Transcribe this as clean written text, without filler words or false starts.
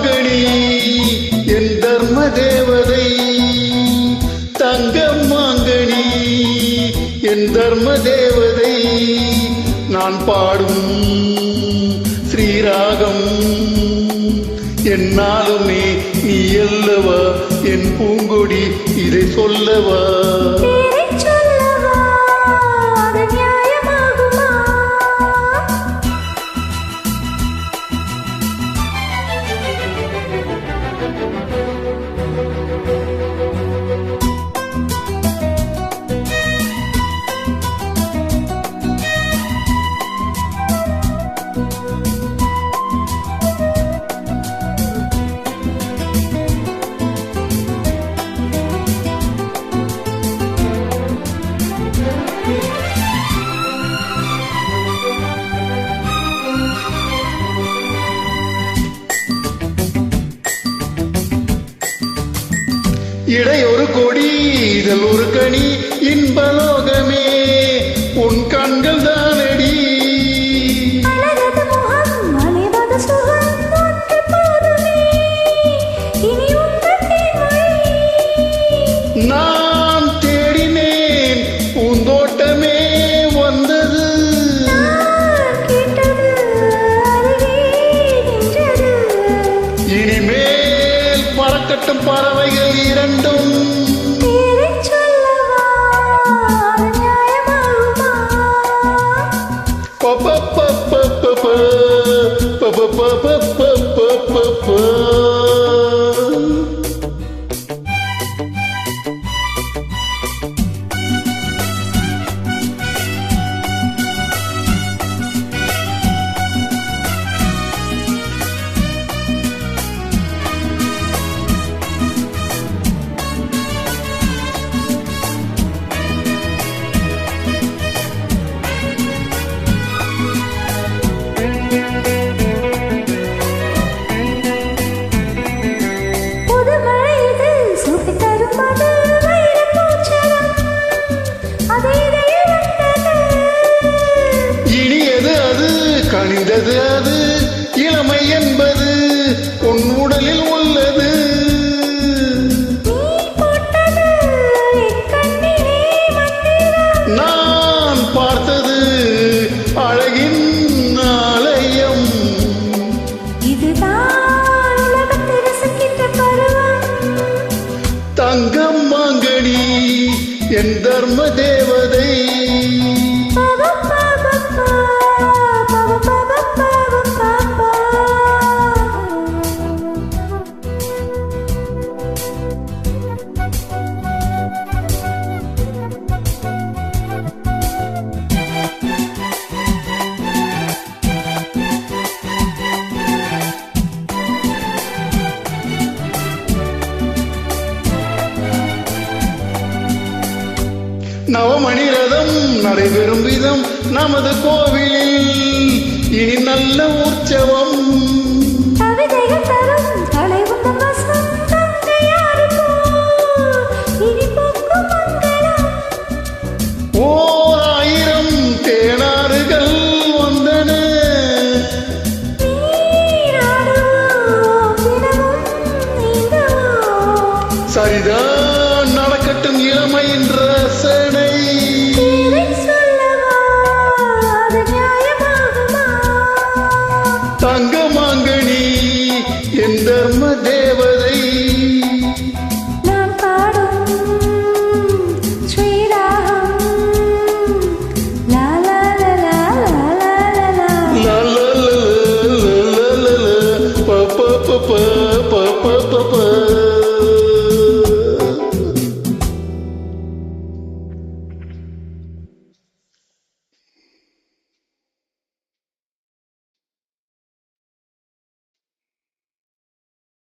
மாங்கனி என் தர்ம தேவதை, தங்கம் மாங்கனி என் தர்ம தேவதை, நான் பாடும் ஸ்ரீராகம் என்னாலுமே நீ அல்லவா என் பூங்கொடி, இதை சொல்லவா இடை ஒரு கொடி இதழ் ஒரு கனி, இன்பலோகமே உன் கண்கள் தானடி. நான் தேடினேன் பூந்தோட்டமே வந்தது, இனிமேல் பறக்கட்டும் பறவைகள் இரண்டும். கனிந்தது அது இளமை என்பது உன் உடலில் உள்ளது, நான் பார்த்தது அழகின் ஆலயம், தங்கம் மாங்கனி என் தர்ம தேவதை. நவமணி ரதம் நடைபெறும் விதம் நமது கோவிலில் இனி நல்ல உற்சவம், ஓர் ஆயிரம் தேனாறுகள் வந்தன, சரிதான் நடக்கட்டும் இளமையின் ரசனை. தங்க மாங்கனி என் தர்ம தேவதை, நான் பாடும் ஸ்ரீராகம் லா லா லா லா லா லா லா லா லா லா லா லா லா லா ப ப ப ப.